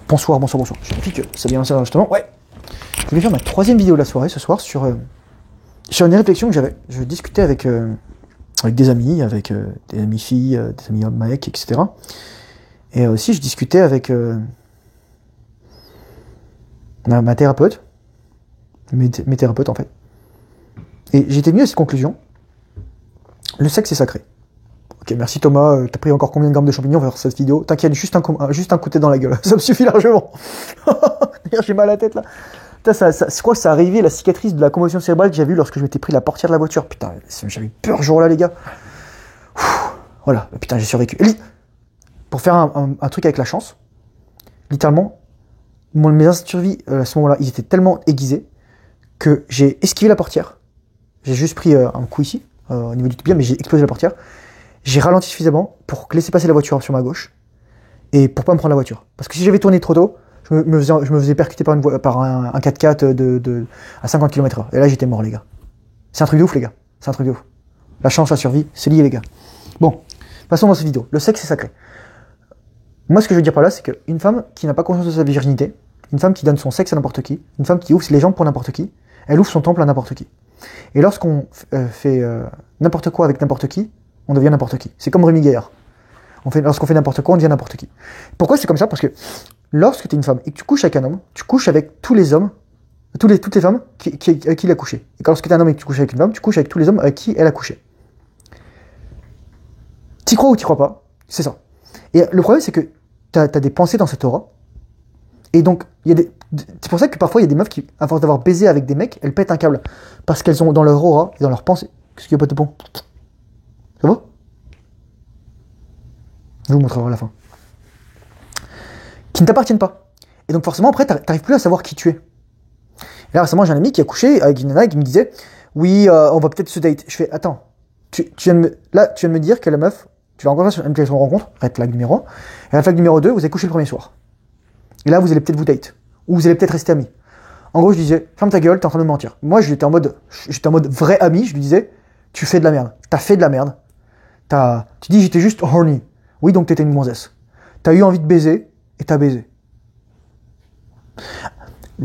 Bonsoir, bonsoir, bonsoir. Je vérifie que ça vient ça justement. Ouais. Je voulais faire ma 3e vidéo de la soirée ce soir sur une réflexion que j'avais. Je discutais avec des amis, des amis filles, des amis hommes, mecs, etc. Et aussi je discutais avec ma thérapeute, mes thérapeutes en fait. Et j'étais venu à cette conclusion. Le sexe est sacré. Ok, merci Thomas, t'as pris encore combien de grammes de champignons pour faire cette vidéo? T'inquiète, juste un coup de tête dans la gueule, ça me suffit largement. D'ailleurs, j'ai mal à la tête là. Putain, je crois que ça arrivé la cicatrice de la commotion cérébrale que j'ai vue lorsque je m'étais pris la portière de la voiture. Putain, j'avais peur ce jour-là, les gars. Voilà, putain, j'ai survécu. Pour faire un truc avec la chance, littéralement, mes instincts de survie à ce moment-là, ils étaient tellement aiguisés que j'ai esquivé la portière. J'ai juste pris un coup ici, au niveau du tibia, mais j'ai explosé la portière. J'ai ralenti suffisamment pour laisser passer la voiture sur ma gauche et pour pas me prendre la voiture. Parce que si j'avais tourné trop tôt, je me faisais percuter par un 4x4 à 50 km/h. Et là, j'étais mort, les gars. C'est un truc de ouf, les gars. C'est un truc de ouf. La chance, la survie, c'est lié, les gars. Bon, passons dans cette vidéo. Le sexe, c'est sacré. Moi, ce que je veux dire par là, c'est qu'une femme qui n'a pas conscience de sa virginité, une femme qui donne son sexe à n'importe qui, une femme qui ouvre les jambes pour n'importe qui, elle ouvre son temple à n'importe qui. Et lorsqu'on fait n'importe quoi avec n'importe qui, on devient n'importe qui. C'est comme Rémi Gaillard. Lorsqu'on fait n'importe quoi, on devient n'importe qui. Pourquoi c'est comme ça? Parce que lorsque tu es une femme et que tu couches avec un homme, tu couches avec tous les hommes, toutes les femmes avec qui il a couché. Et lorsque tu es un homme et que tu couches avec une femme, tu couches avec tous les hommes avec qui elle a couché. T'y crois ou t'y crois pas? C'est ça. Et le problème, c'est que t'as des pensées dans cette aura. Et donc, c'est pour ça que parfois, il y a des meufs qui, à force d'avoir baisé avec des mecs, elles pètent un câble. Parce qu'elles ont dans leur aura et dans leurs pensées. Qu'est-ce qu'il y a pas de bon? Ça va? Je vous montrerai à la fin. Qui ne t'appartiennent pas. Et donc forcément, après, t'arrives plus à savoir qui tu es. Et là, récemment, j'ai un ami qui a couché avec une nana qui me disait « Oui, on va peut-être se date. » Je fais « Attends, tu viens de me dire que la meuf, tu vas rencontrer sur une application de rencontre, red flag numéro 1, et red flag numéro 2, vous avez couché le premier soir. Et là, vous allez peut-être vous date. Ou vous allez peut-être rester amis. » En gros, je disais « Ferme ta gueule, t'es en train de me mentir. » Moi, j'étais en mode vrai ami, je lui disais « Tu fais de la merde. T'as fait de la merde. Tu dis j'étais juste horny. Oui, donc t'étais une gonzesse. T'as eu envie de baiser, et t'as baisé.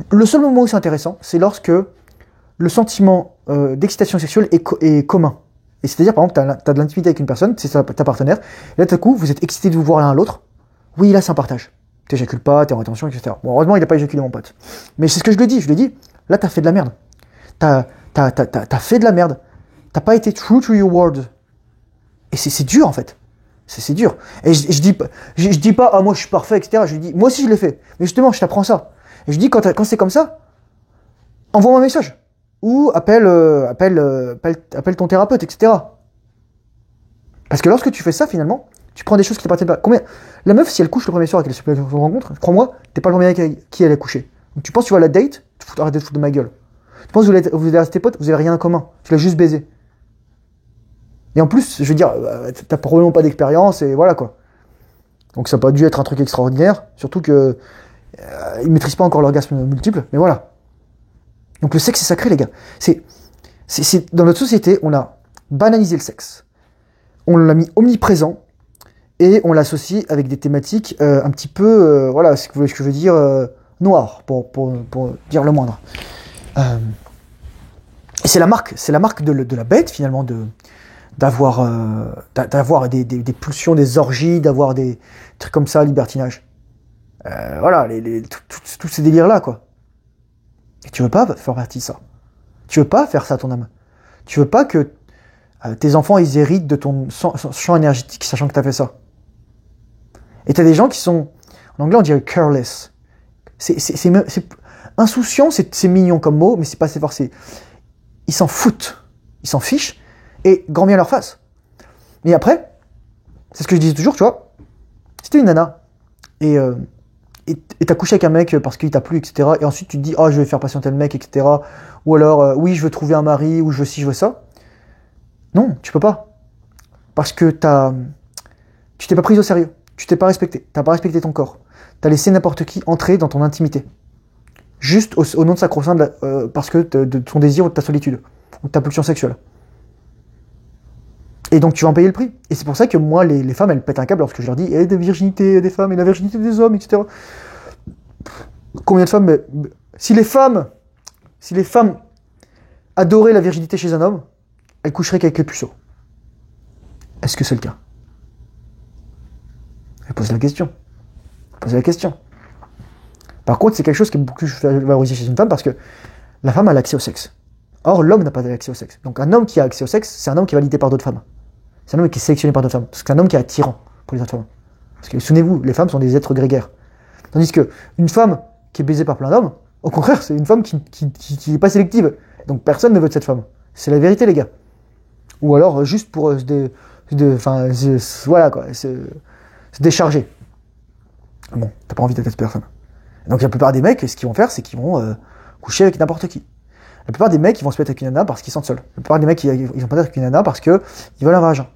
Le seul moment où c'est intéressant, c'est lorsque le sentiment d'excitation sexuelle est commun. Et c'est-à-dire, par exemple, t'as de l'intimité avec une personne, c'est ta partenaire, et là, tout à coup, vous êtes excités de vous voir l'un à l'autre. Oui, là, c'est un partage. T'éjacules pas, t'es en rétention, etc. Bon, heureusement, il a pas éjaculé, mon pote. Mais c'est ce que je lui dis. Je lui dis, là, t'as fait de la merde. T'as fait de la merde. T'as pas été true to your word. Et c'est dur, en fait. C'est dur. Et je dis pas, ah, moi, je suis parfait, etc. Je lui dis, moi aussi, je l'ai fait. Mais justement, je t'apprends ça. Et je dis, quand c'est comme ça, envoie-moi un message. Ou appelle ton thérapeute, etc. Parce que lorsque tu fais ça, finalement, tu prends des choses qui t'appartiennent pas. La meuf, si elle couche le premier soir avec elle se rencontre, crois-moi, t'es pas le premier avec qui elle a couché. Donc tu penses que tu vas la date, arrête de te foutre de ma gueule. Tu penses que vous allez rester potes, vous avez rien en commun. Tu l'as juste baisé. Et en plus, je veux dire, t'as probablement pas d'expérience, et voilà quoi. Donc ça n'a pas dû être un truc extraordinaire, surtout que ils maîtrisent pas encore l'orgasme multiple, mais voilà. Donc le sexe c'est sacré, les gars. Dans notre société, on a banalisé le sexe. On l'a mis omniprésent, et on l'associe avec des thématiques un petit peu, voilà, ce que je veux dire, noires, pour dire le moindre. Et c'est la marque de la bête, finalement, d'avoir des pulsions, des orgies, d'avoir des trucs comme ça, libertinage. Voilà, tous ces délires-là, quoi. Et tu veux pas faire partie de ça. Tu veux pas faire ça à ton âme. Tu veux pas que tes enfants, ils héritent de ton champ énergétique, sachant que t'as fait ça. Et t'as des gens qui sont, en anglais, on dirait careless. C'est insouciant, c'est mignon comme mot, mais c'est pas assez fort. Ils s'en foutent. Ils s'en fichent. Et grand bien leur face. Mais après, c'est ce que je disais toujours, tu vois. C'était une nana. Et t'as couché avec un mec parce qu'il t'a plu, etc. Et ensuite tu te dis, je vais faire patienter le mec, etc. Ou alors, oui, je veux trouver un mari, ou je veux ci, je veux ça. Non, tu peux pas. Parce que tu t'es pas prise au sérieux. Tu t'es pas respecté. T'as pas respecté ton corps. T'as laissé n'importe qui entrer dans ton intimité. Juste au nom de sacro-saint, parce que de ton désir ou de ta solitude. Ou de ta pulsion sexuelle. Et donc tu vas en payer le prix. Et c'est pour ça que moi, les femmes, elles pètent un câble lorsque je leur dis, de virginité des femmes et la virginité des hommes, etc. Combien de femmes... Si les femmes adoraient la virginité chez un homme, elles coucheraient qu'avec les puceaux. Est-ce que c'est le cas? Elle pose la question. Par contre, c'est quelque chose qui est beaucoup plus valorisé chez une femme parce que la femme a l'accès au sexe. Or, l'homme n'a pas accès au sexe. Donc, un homme qui a accès au sexe, c'est un homme qui est validé par d'autres femmes. C'est un homme qui est sélectionné par d'autres femmes. C'est un homme qui est attirant pour les autres femmes. Parce que, souvenez-vous, les femmes sont des êtres grégaires. Tandis que une femme qui est baisée par plein d'hommes, au contraire, c'est une femme qui n'est pas sélective. Donc, personne ne veut de cette femme. C'est la vérité, les gars. Ou alors, juste pour voilà, quoi, se décharger. Bon, t'as pas envie d'être cette personne. Donc la plupart des mecs, ce qu'ils vont faire, c'est qu'ils vont coucher avec n'importe qui. La plupart des mecs, ils vont se mettre avec une nana parce qu'ils sentent seuls. La plupart des mecs, ils vont pas être avec une nana parce qu'ils veulent un vagin.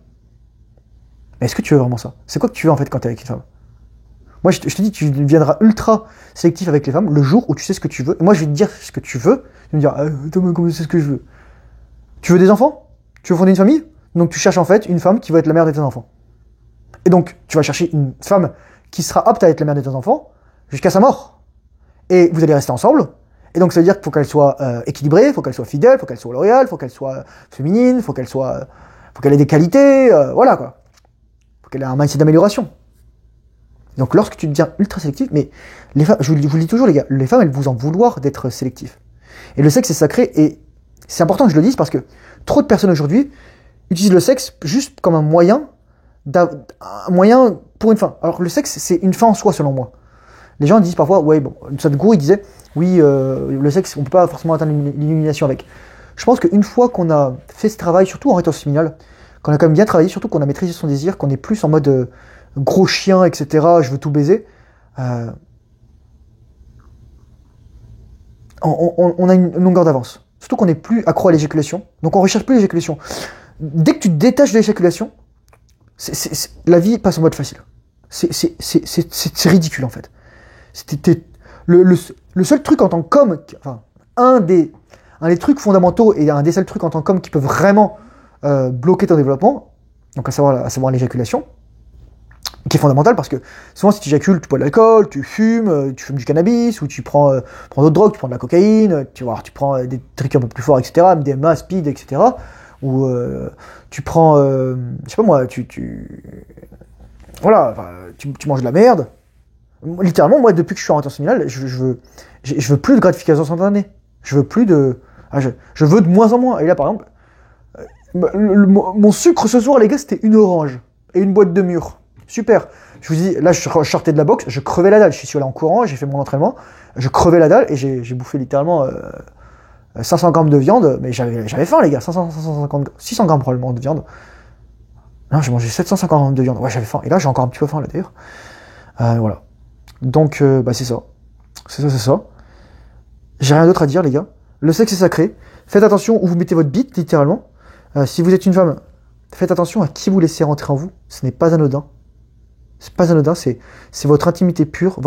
Mais est-ce que tu veux vraiment ça? C'est quoi que tu veux en fait quand t'es avec une femme? Moi, je te dis, tu deviendras ultra sélectif avec les femmes le jour où tu sais ce que tu veux. Et moi, je vais te dire ce que tu veux. Tu vas me dire, Thomas, comment c'est ce que je veux? Tu veux des enfants? Tu veux fonder une famille? Donc tu cherches en fait une femme qui va être la mère de tes enfants. Et donc, tu vas chercher une femme qui sera apte à être la mère de tes enfants jusqu'à sa mort. Et vous allez rester ensemble. Et donc, ça veut dire qu'il faut qu'elle soit équilibrée, il faut qu'elle soit fidèle, il faut qu'elle soit loyale, il faut qu'elle soit féminine, il faut qu'elle ait des qualités, voilà quoi. Il faut qu'elle ait un mindset d'amélioration. Donc, lorsque tu deviens ultra sélectif, mais les femmes, je vous le dis toujours les gars, les femmes, elles vous en vouloir d'être sélectifs. Et le sexe, c'est sacré, et c'est important que je le dise parce que trop de personnes aujourd'hui utilisent le sexe juste comme un moyen pour une fin. Alors que le sexe, c'est une fin en soi, selon moi. Les gens disent parfois, ouais, bon, Sadhguru, il disait, oui, le sexe, on peut pas forcément atteindre l'illumination avec. Je pense qu'une fois qu'on a fait ce travail, surtout en rétention séminale, qu'on a quand même bien travaillé, surtout qu'on a maîtrisé son désir, qu'on est plus en mode gros chien, etc., je veux tout baiser, on a une longueur d'avance. Surtout qu'on n'est plus accro à l'éjaculation, donc on recherche plus l'éjaculation. Dès que tu te détaches de l'éjaculation, la vie passe en mode facile. C'est ridicule en fait. Le seul truc en tant qu'homme, enfin, un des trucs fondamentaux et un des seuls trucs en tant qu'homme qui peut vraiment bloquer ton développement, donc à savoir l'éjaculation, qui est fondamental parce que souvent si tu éjacules, tu bois de l'alcool, tu fumes du cannabis, ou tu prends d'autres drogues, tu prends de la cocaïne, tu prends des trucs un peu plus forts, etc., MDMA, speed, etc., ou tu prends, je sais pas moi, voilà, enfin, tu manges de la merde. Littéralement, moi, depuis que je suis en rétention séminale, je veux plus de gratification instantanée. Je veux plus de... je veux de moins en moins. Et là, par exemple, mon sucre ce soir, les gars, c'était une orange et une boîte de mûres. Super. Je vous dis, là, je sortais de la boxe, je crevais la dalle. Je suis allé en courant, j'ai fait mon entraînement, je crevais la dalle et j'ai bouffé littéralement 500 grammes de viande. Mais j'avais faim, les gars. 600 grammes probablement de viande. Non, j'ai mangé 750 grammes de viande. Ouais, j'avais faim. Et là, j'ai encore un petit peu faim, là, d'ailleurs. Voilà. Donc, c'est ça. C'est ça. J'ai rien d'autre à dire, les gars. Le sexe est sacré. Faites attention où vous mettez votre bite, littéralement. Si vous êtes une femme, faites attention à qui vous laissez rentrer en vous. Ce n'est pas anodin. C'est pas anodin, c'est votre intimité pure.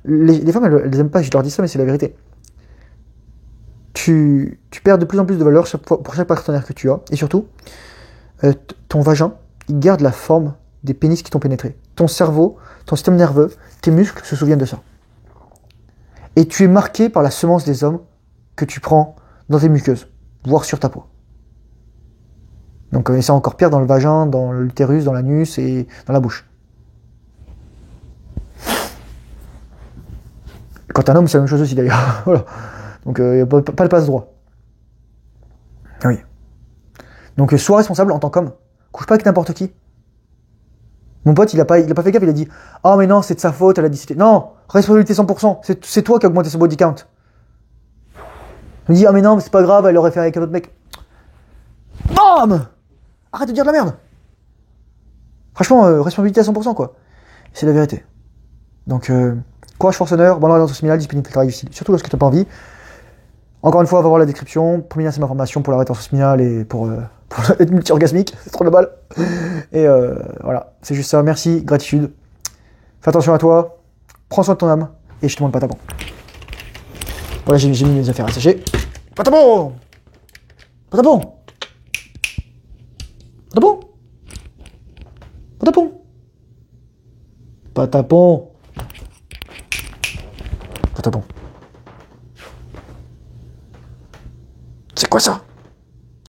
Les femmes, elles aiment pas, je leur dis ça, mais c'est la vérité. Tu perds de plus en plus de valeur pour chaque partenaire que tu as. Et surtout, ton vagin, il garde la forme des pénis qui t'ont pénétré. Ton cerveau, ton système nerveux, tes muscles se souviennent de ça. Et tu es marqué par la semence des hommes que tu prends dans tes muqueuses, voire sur ta peau. Donc c'est encore pire dans le vagin, dans l'utérus, dans l'anus et dans la bouche. Quand t'es un homme, c'est la même chose aussi d'ailleurs. Voilà. Donc il n'y a pas de passe-droit. Oui. Donc sois responsable en tant qu'homme. Couche pas avec n'importe qui. Mon pote, il a pas fait gaffe, il a dit « Ah mais non, c'est de sa faute, elle a dit c'était... » Non, responsabilité 100%, c'est toi qui as augmenté son body count. Il me dit « Ah mais non, mais c'est pas grave, elle aurait fait avec un autre mec. » BAM! Arrête de dire de la merde. Franchement, responsabilité à 100%, quoi. C'est la vérité. Donc, courage, force, honneur, bonne rétention séminale, disponible pour le travail difficile. Surtout lorsque t'as pas envie. Encore une fois, va voir la description. Premier lien, c'est ma formation pour la rétention séminale et pour être multi-orgasmique. C'est trop de balle. Et voilà, c'est juste ça. Merci, gratitude. Fais attention à toi. Prends soin de ton âme. Et je te demande pas ta bon. Voilà, j'ai mis mes affaires à sécher. Pas ta bon! Pas ta bon! Pas ta bon! Pas ta bon! Pas ta bon! toi bon. C'est quoi ça?